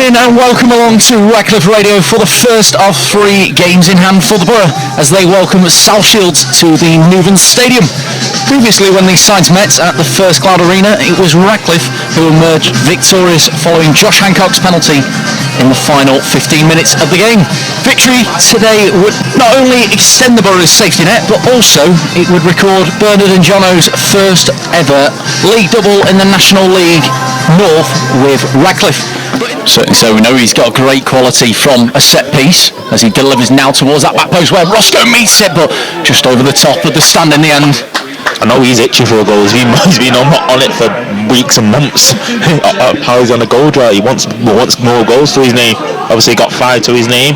evening and welcome along to Radcliffe Radio for the first of 3 games in hand for the Borough as they welcome South Shields to the Neuven Stadium. Previously, when these sides met at the First Cloud Arena, it was Radcliffe who emerged victorious following Josh Hancock's penalty in the final 15 minutes of the game. Victory today would not only extend the Borough's safety net, but also it would record Bernard and Jono's first ever league double in the National League North with Radcliffe. Certainly so. We know he's got great quality from a set piece as he delivers now towards that back post where Roscoe meets it, but just over the top of the stand in the end. I know he's itching for a goal. He's been on it for weeks and months. How he's on a goal drought. He wants more goals to his name. Obviously he got 5 to his name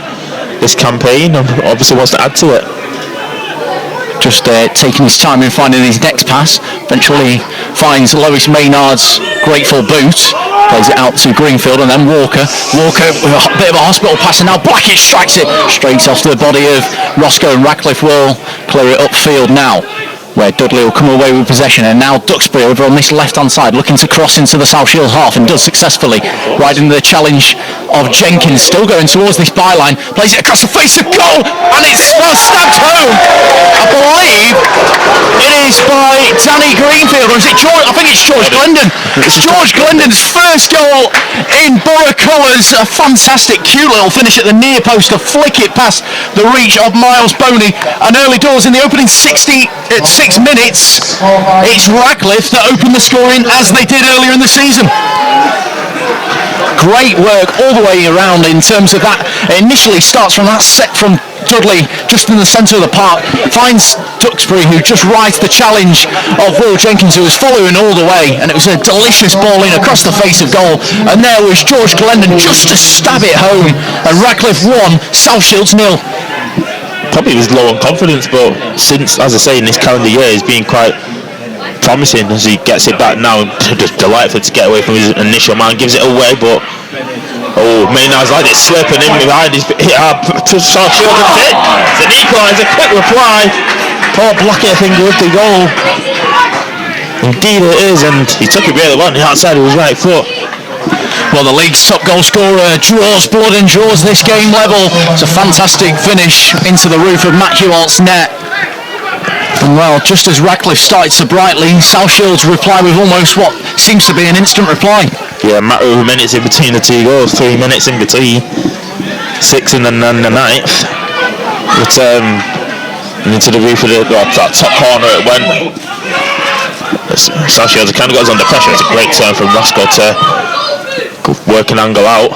this campaign and obviously wants to add to it. Just taking his time in finding his next pass. Eventually finds Lois Maynard's grateful boot. Plays it out to Greenfield and then Walker. Walker with a bit of a hospital pass and now Blackett strikes it straight off to the body of Roscoe, and Radcliffe will clear it upfield now, where Dudley will come away with possession, and now Duxbury over on this left-hand side looking to cross into the South Shields half and does successfully, riding the challenge of Jenkins, still going towards this byline, plays it across the face of goal and it's stabbed home. I believe it is by Danny Greenfield, or is it George? I think it's George Glendon. It's George Glendon's first goal in Borough colours. A fantastic cute little finish at the near post to flick it past the reach of Miles Boney, and early doors in the opening 6 minutes, it's Radcliffe that opened the scoring as they did earlier in the season. Great work all the way around in terms of that. It initially starts from that set from Dudley just in the centre of the park, finds Duxbury who just rides the challenge of Will Jenkins who was following all the way, and it was a delicious ball in across the face of goal, and there was George Glendon just to stab it home, and Radcliffe 1, South Shields 0. Probably was low on confidence, but since, as I say, in this calendar year he's been quite promising as he gets it back now. Just delightful to get away from his initial man, gives it away, but Maynard's like it slipping in behind his to South Shields and hit. It's an equaliser, quick reply. Poor Blackett, I think, with the goal. Indeed it is, and he took it really well on the outside of his right foot. Well, the league's top goal scorer draws blood and draws this game level. It's a fantastic finish into the roof of Matt Hewalt's net. And well, just as Radcliffe started so brightly, South Shields reply with almost what seems to be an instant reply. Yeah, a matter of minutes in between the 2 goals, 3 minutes in between, 6 and then the 9th. But into the roof of that top corner it went. South Shields kind of goes under pressure. It's a great turn from Roscoe to work an angle out.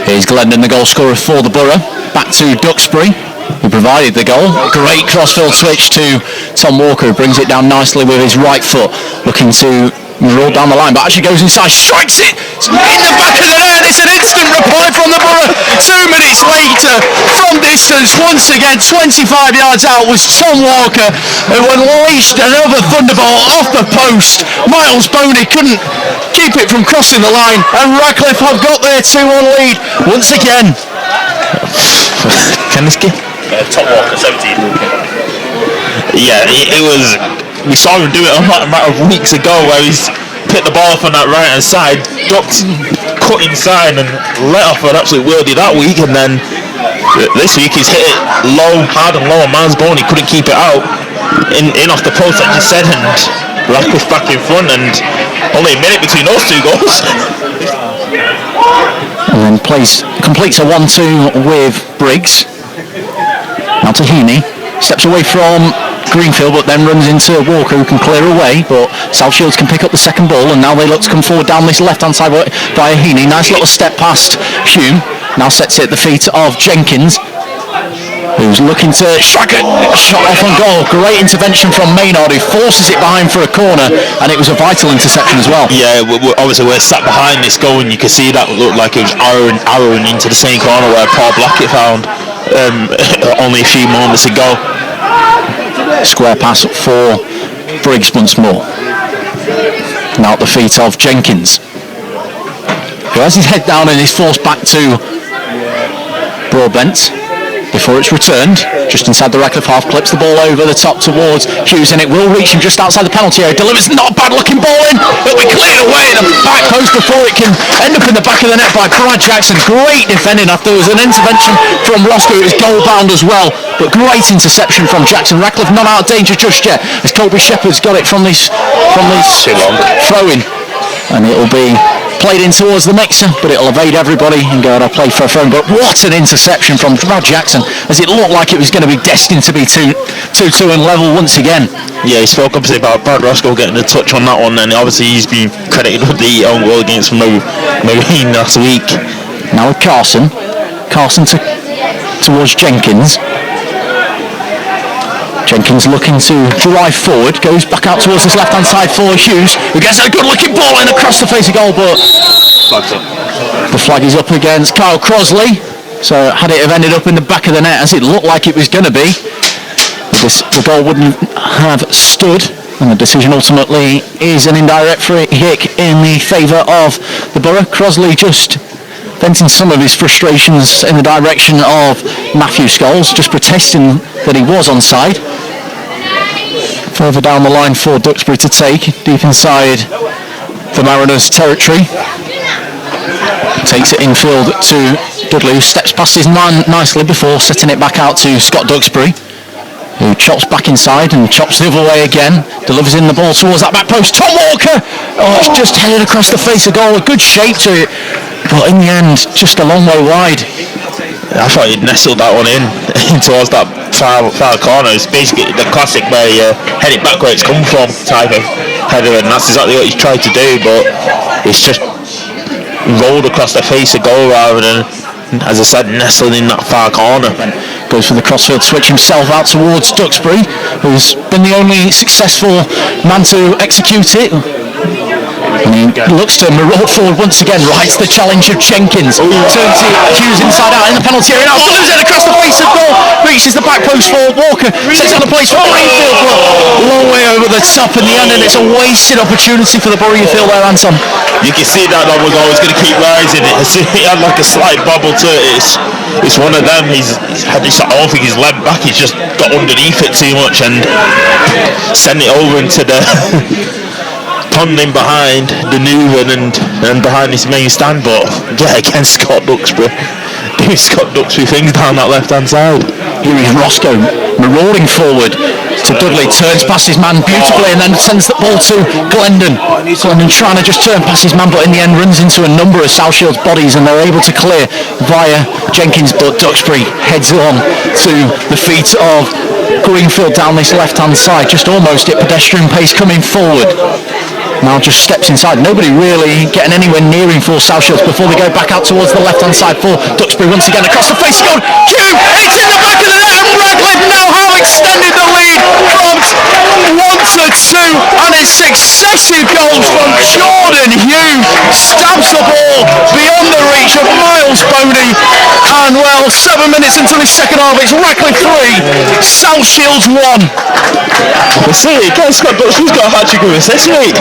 Here's Glendon, the goal scorer for the Borough. Back to Duxbury, who provided the goal. Great crossfield switch to Tom Walker, who brings it down nicely with his right foot, looking to roll down the line, but actually goes inside, strikes it in the back of the net. It's an instant reply from the Borough. 2 minutes later, from distance, once again 25 yards out was Tom Walker, who unleashed another thunderbolt off the post. Miles Boney couldn't keep it from crossing the line, and Radcliffe have got their 2-1 lead once again. Keniski? Tom Walker, 17. Yeah, it was. We saw him do it a matter of weeks ago where he's picked the ball off on that right hand side, ducked, cut inside and let off an absolute worldie that week, and then this week he's hit it low, hard and low, and Miles Boney couldn't keep it out in off the post like you said, and Radcliffe back in front, and only a minute between those 2 goals. And then completes a 1-2 with Briggs. Now to Heaney, steps away from Greenfield, but then runs into Walker, who can clear away, but South Shields can pick up the second ball, and now they look to come forward down this left-hand side via Heaney. Nice little step past Hume, now sets it at the feet of Jenkins, who's looking to strike a shot off on goal. Great intervention from Maynard, who forces it behind for a corner, and it was a vital interception as well. Yeah, obviously we're sat behind this goal, and you can see that looked like it was arrowing into the same corner where Paul Blackett found only a few moments ago. Square pass for Briggs once more. Now at the feet of Jenkins, who has his head down and is forced back to Broadbent. before it's returned, just inside the Radcliffe half, clips the ball over the top towards Hughes, and it will reach him just outside the penalty area. Delivers not a bad looking ball in, it'll be cleared away in the back post before it can end up in the back of the net by Brad Jackson. Great defending after there was an intervention from Roscoe. It was goal bound as well, but great interception from Jackson. Radcliffe not out of danger just yet as Colby Shepherd's got it from this throw-in, and it'll be played in towards the mixer, but it'll evade everybody and go out of play for a throw. But what an interception from Brad Jackson, as it looked like it was going to be destined to be 2-2 and level once again. Yeah, he spoke obviously about Brad Roscoe getting a touch on that one, and obviously he's been credited with the own goal against Marine last week. Now with Carson towards Jenkins. Jenkins looking to drive forward, goes back out towards this left-hand side for Hughes, who gets a good-looking ball in across the face of goal, but the flag is up against Kyle Crosley. So had it have ended up in the back of the net, as it looked like it was going to be, the goal wouldn't have stood, and the decision ultimately is an indirect free kick in the favour of the Borough. Crosley just venting some of his frustrations in the direction of Matthew Scholes, just protesting that he was onside. Further down the line for Duxbury to take, deep inside the Mariners' territory. Takes it infield to Dudley, who steps past his man nicely before setting it back out to Scott Duxbury, who chops back inside and chops the other way again, delivers in the ball towards that back post. Tom Walker! Oh, it's just headed across the face of goal, a good shape to it, but in the end, just a long way wide. I thought he'd nestled that one in towards that far corner. It's basically the classic where you head it back where it's come from type of header, and that's exactly what he's tried to do, but it's just rolled across the face of goal rather than, as I said, nestled in that far corner. Goes for the crossfield switch himself out towards Duxbury, who's been the only successful man to execute it. And he looks to maraud forward once again, rights the challenge of Jenkins. Turns to Hughes inside out in the penalty area. Now delivers it across the face of goal. Reaches the back post for Walker. Sets on the place for Greenfield, but long way over the top in the end, and it's a wasted opportunity for the Greenfield there, Anton. You can see that was always going to keep rising. He had like a slight bobble to it. It's one of them. He's had this, I don't think he's led back. He's just got underneath it too much and sent it over into the ponding behind the Neuven and behind this main stand. But yeah, against Scott Duxbury, doing Scott Duxbury things down that left hand side. Here is Roscoe marauding forward to Dudley, turns past his man beautifully and then sends the ball to Glendon. Glendon trying to just turn past his man, but in the end runs into a number of South Shields bodies and they're able to clear via Jenkins, but Duxbury heads on to the feet of Greenfield down this left hand side, just almost at pedestrian pace coming forward. Now just steps inside. Nobody really getting anywhere near him for South Shields before they go back out towards the left hand side for Duxbury once again across the face of goal. Hume, it's in the back of the net, and Radcliffe now have extended the lead from 1-2, and it's successive goals from Jordan Hume. Stabs the ball beyond the reach of Miles Boney, and well, 7 minutes into the second half, it's Radcliffe 3, South Shields 1. We'll see, Scott Duxbury's got a hat-trick of assists, mate.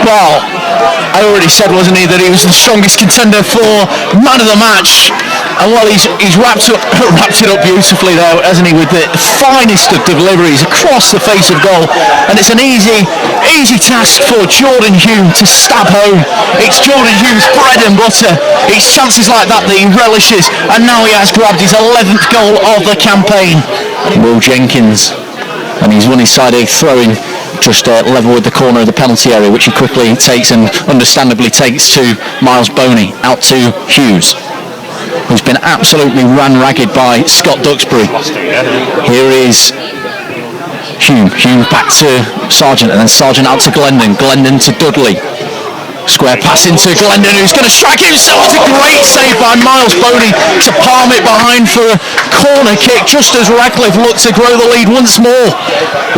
Well, I already said, wasn't he, that he was the strongest contender for man of the match, and well, he's wrapped it up beautifully there, hasn't he, with the finest of deliveries across the face of goal, and it's an easy task for Jordan Hume to stab home. It's Jordan Hume's bread and butter. It's chances like that he relishes, and now he has grabbed his 11th goal of the campaign. Will Jenkins, and he's won his side a throw-in just level with the corner of the penalty area, which he quickly takes and understandably takes to Miles Boney, out to Hughes, who's been absolutely ran ragged by Scott Duxbury. Here is Hume back to Sargent, and then Sargent out to Glendon to Dudley. Square pass into Glendon, who's going to strike it himself. It's a great save by Miles Boney to palm it behind for a corner kick, just as Radcliffe looks to grow the lead once more.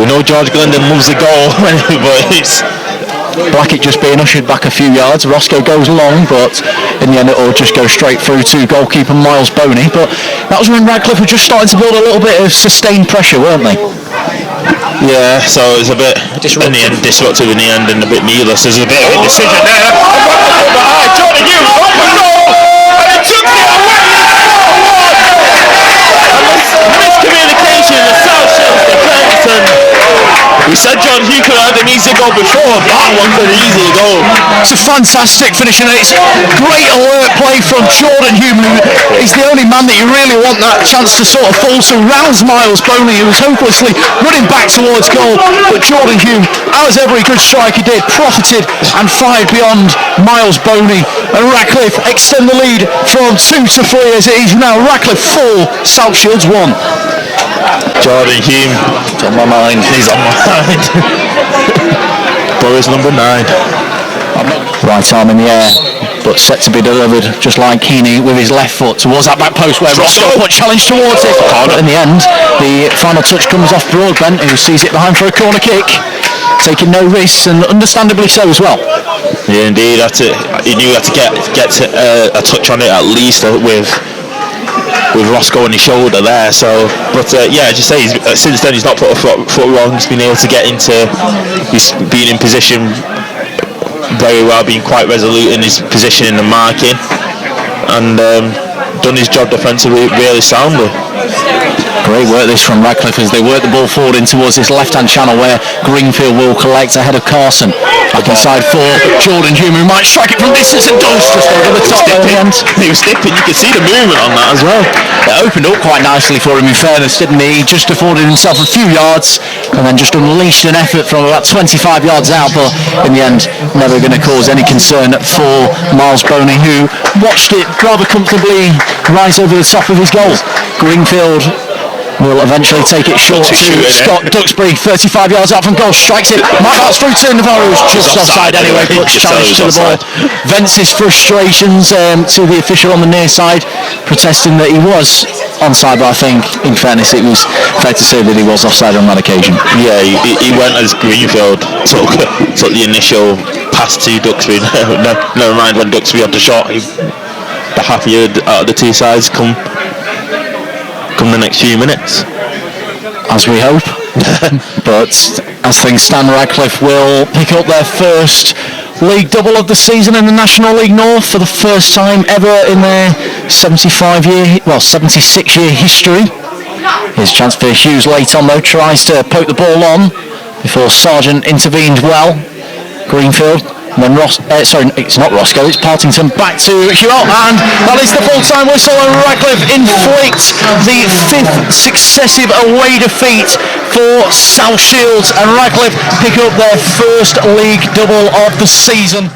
We know George Glendon loves the goal, but it's Blackett just being ushered back a few yards. Roscoe goes long, but in the end it'll just go straight through to goalkeeper Miles Boney. But that was when Radcliffe were just starting to build a little bit of sustained pressure, weren't they? Yeah, so it was a bit disruptive in the end and a bit needless. There's a bit of a decision there. Jordan Hughes on the goal, and he took it away. pushing the South Shields defence, and we said John Hugh could have had an easy goal before. That one could easily go. It's a fantastic finish, and it's great alert play from Jordan Hume, who is the only man that you really want that chance to sort of fall to. Rounds Miles Boney, who was hopelessly running back towards goal, but Jordan Hume, as every good striker did, profited and fired beyond Miles Boney, and Radcliffe extend the lead from 2 to 3 as it is now Radcliffe 4, South Shields 1. Jordan Hume, It's on my mind. he's on my mind. Boris number 9. Right arm in the air, but set to be delivered just like Keeney with his left foot towards that back post where Roscoe put challenge towards it. But in the end, the final touch comes off Broadbent, who sees it behind for a corner kick, taking no risks, and understandably so as well. Yeah, indeed. He knew he had to get a touch on it at least with Roscoe on his shoulder there. So, but yeah, as you say, since then he's not put a foot wrong. He's been able to get into, he's been in position very well, being quite resolute in his position in the marking, and done his job defensively really soundly. Great work this from Radcliffe as they work the ball forward in towards this left-hand channel where Greenfield will collect ahead of Carson. Back inside for Jordan Hume, who might strike it from distance, and does just over the top there in the end. He was snipping, you could see the movement on that as well. It opened up quite nicely for him in fairness, didn't he? He just afforded himself a few yards and then just unleashed an effort from about 25 yards out, but in the end never going to cause any concern for Miles Boney, who watched it rather comfortably rise over the top of his goal. Greenfield will eventually take it short to Scott Duxbury, 35 yards out from goal, strikes it, might pass through to Navarro, who's just offside anyway, but challenge to the ball. Vents his frustrations to the official on the near side, protesting that he was onside, but I think, in fairness, it was fair to say that he was offside on that occasion. Yeah, he went as Greenfield took the initial pass to Duxbury. Never mind when Duxbury had the shot. The happier out of the two sides come the next few minutes, as we hope. But as things stand, Radcliffe will pick up their first league double of the season in the National League North for the first time ever in their 76-year history. Here's a chance for Hughes late on though, tries to poke the ball on before Sargent intervened well. Greenfield. And then it's not Roscoe, it's Partington back to Hugh, and that is the full-time whistle, and Radcliffe inflict the 5th successive away defeat for South Shields, and Radcliffe pick up their first league double of the season.